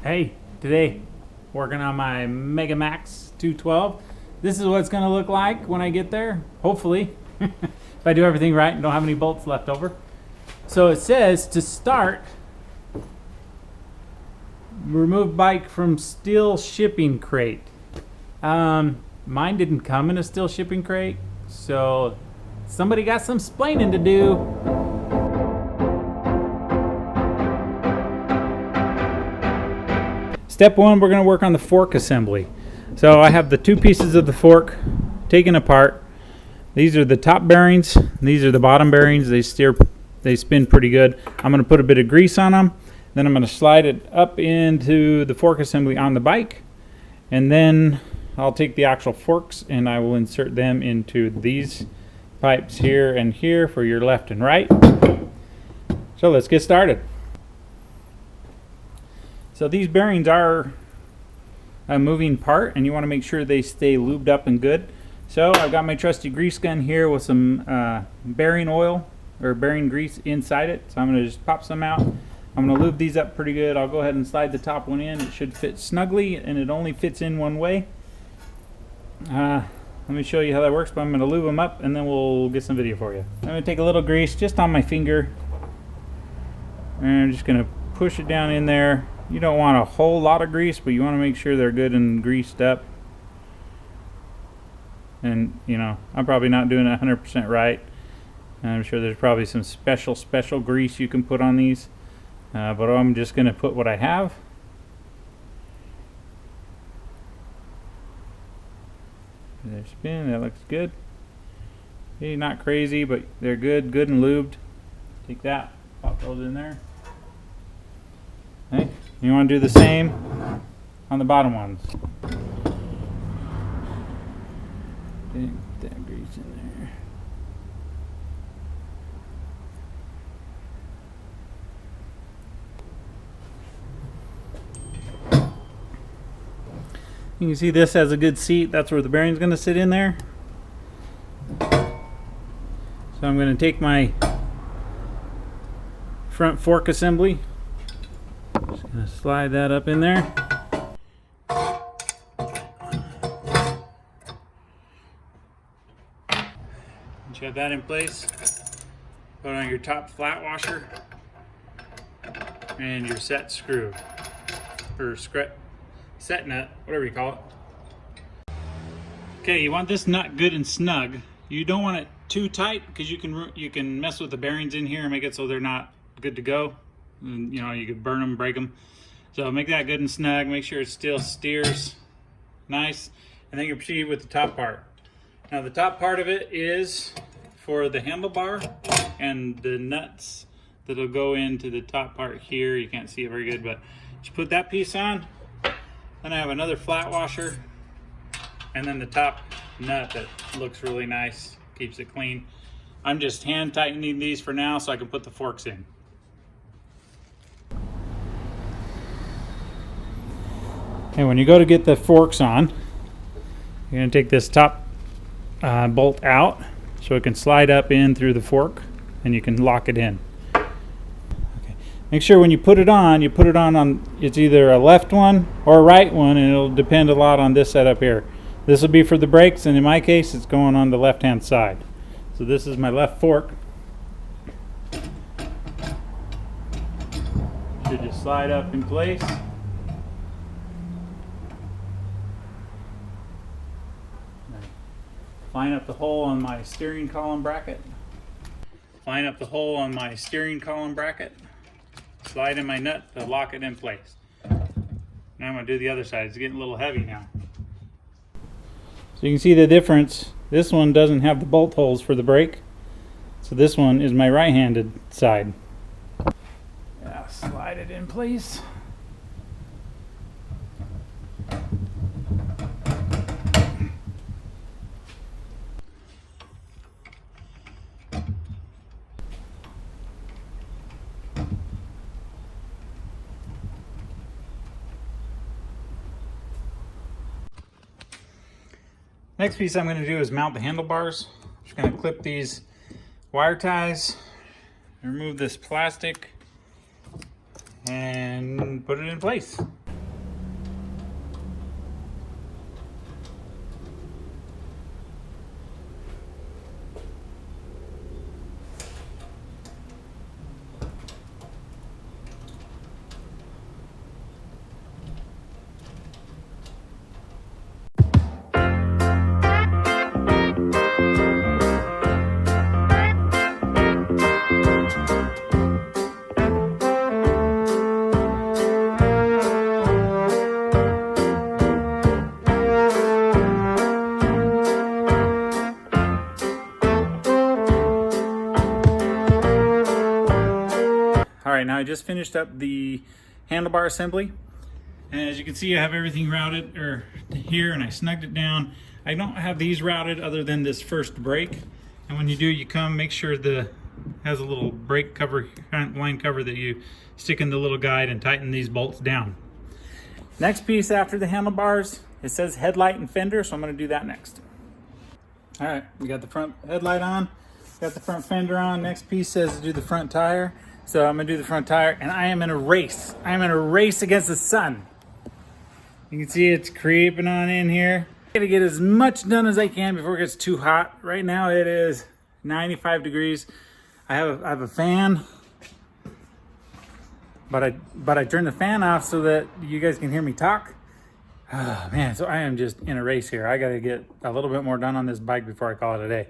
Hey, today working on my Mega Max 212. This is what it's gonna look like when I get there, hopefully. If I do everything right and don't have any bolts left over. So it says to start, remove bike from steel shipping crate. Mine didn't come in a steel shipping crate, so somebody got some splaining to do. Step one, we're going to work on the fork assembly. So I have the two pieces of the fork taken apart. These are the top bearings. These are the bottom bearings. They spin pretty good. I'm going to put a bit of grease on them. Then I'm going to slide it up into the fork assembly on the bike. And then I'll take the actual forks and I will insert them into these pipes here and here for your left and right. So let's get started. So these bearings are a moving part and you want to make sure they stay lubed up and good. So I've got my trusty grease gun here with some bearing oil or bearing grease inside it. So I'm going to just pop some out. I'm going to lube these up pretty good. I'll go ahead and slide the top one in. It should fit snugly and it only fits in one way. Let me show you how that works, but I'm going to lube them up and then we'll get some video for you. I'm going to take a little grease just on my finger and I'm just going to push it down in there. You don't want a whole lot of grease, but you want to make sure they're good and greased up. And you know, I'm probably not doing it 100% right. I'm sure there's probably some special grease you can put on these, but I'm just going to put what I have. There's spin, that looks good. Okay, not crazy, but they're good and lubed. Take that, pop those in there. Okay. You want to do the same on the bottom ones. Okay, put that grease in there. You can see this has a good seat. That's where the bearing's going to sit in there. So I'm going to take my front fork assembly. Just going to slide that up in there. Once you have that in place, put on your top flat washer and your set screw or set nut, whatever you call it. Okay, you want this nut good and snug. You don't want it too tight because you can mess with the bearings in here and make it so they're not good to go. And, you know, you could burn them, break them. So make that good and snug. Make sure it still steers nice, and then you proceed with the top part. Now the top part of it is for the handlebar and the nuts that'll go into the top part here. You can't see it very good, but just put that piece on. Then I have another flat washer, and then the top nut that looks really nice, keeps it clean. I'm just hand tightening these for now so I can put the forks in. And when you go to get the forks on, you're going to take this top bolt out so it can slide up in through the fork and you can lock it in. Okay. Make sure when you put it on, it's either a left one or a right one, and it'll depend a lot on this setup here. This will be for the brakes, and in my case it's going on the left hand side. So this is my left fork. Should just slide up in place. Line up the hole on my steering column bracket. Line up the hole on my steering column bracket. Slide in my nut to lock it in place. Now I'm going to do the other side. It's getting a little heavy now. So you can see the difference. This one doesn't have the bolt holes for the brake. So this one is my right-handed side. Yeah, slide it in place. Next piece I'm going to do is mount the handlebars. I'm just going to clip these wire ties, remove this plastic, and put it in place. just finished up the handlebar assembly. And as you can see, I have everything routed here, and I snugged it down. I don't have these routed other than this first brake. And when you do, you come, make sure has a little brake cover, line cover that you stick in the little guide and tighten these bolts down. Next piece after the handlebars, it says headlight and fender, so I'm going to do that next. All right, we got the front headlight on, got the front fender on. Next piece says to do the front tire, so I'm going to do the front tire, and I am in a race. I am in a race against the sun. You can see it's creeping on in here. I gotta get as much done as I can before it gets too hot. Right now it is 95 degrees. I have a fan, but I turned the fan off so that you guys can hear me talk. Oh man, so I am just in a race here. I gotta get a little bit more done on this bike before I call it a day.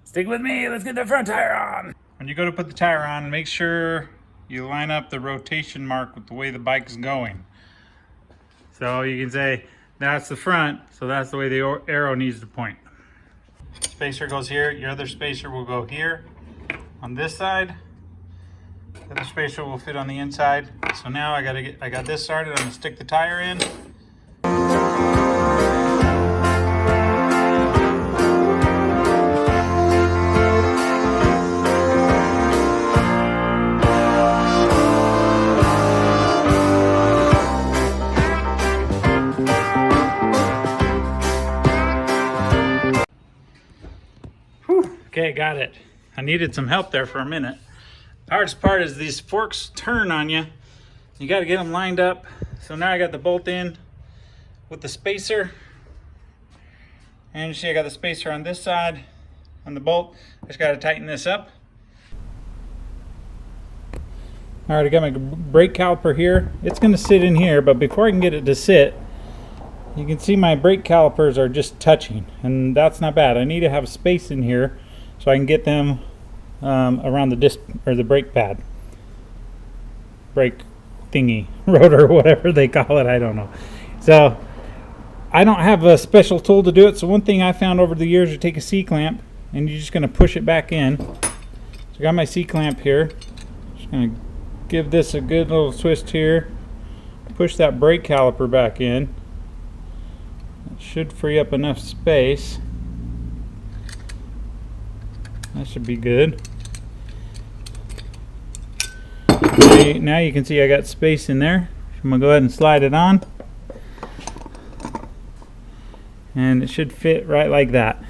Stick with me, let's get the front tire on. When you go to put the tire on, make sure you line up the rotation mark with the way the bike is going. So you can say, that's the front, so that's the way the arrow needs to point. Spacer goes here, your other spacer will go here on this side. The other spacer will fit on the inside. So now I got this started. I'm gonna stick the tire in. Okay, got it. I needed some help there for a minute. The hardest part is these forks turn on you. You got to get them lined up. So now I got the bolt in with the spacer. And you see I got the spacer on this side on the bolt. I just got to tighten this up. All right, I got my brake caliper here. It's going to sit in here, but before I can get it to sit, you can see my brake calipers are just touching, and that's not bad. I need to have space in here so I can get them around the disc or the brake pad, brake thingy, rotor, whatever they call it, I don't know. So I don't have a special tool to do it. So one thing I found over the years, you take a C-clamp and you're just going to push it back in. So I got my C-clamp here. Just going to give this a good little twist here. Push that brake caliper back in. It should free up enough space. That should be good. Now you can see I got space in there. I'm going to go ahead and slide it on. And it should fit right like that.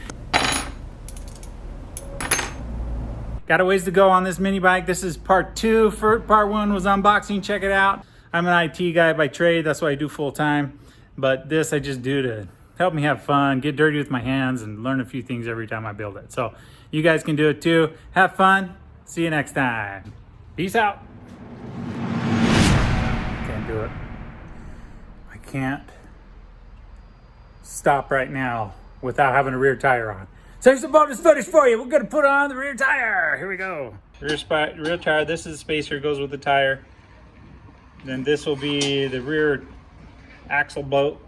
Got a ways to go on this mini bike. This is part 2. Part 1 was unboxing. Check it out. I'm an IT guy by trade. That's what I do full time. But this I just do to help me have fun, get dirty with my hands, and learn a few things every time I build it. So you guys can do it too. Have fun. See you next time. Peace out. Can't do it. I can't stop right now without having a rear tire on. So here's some bonus footage for you. We're gonna put on the rear tire. Here we go. Rear tire. This is the spacer, goes with the tire. Then this will be the rear axle bolt.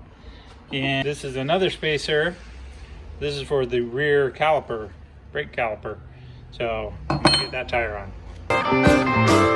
And this is another spacer. This is for the rear caliper, brake caliper. So I'm gonna get that tire on.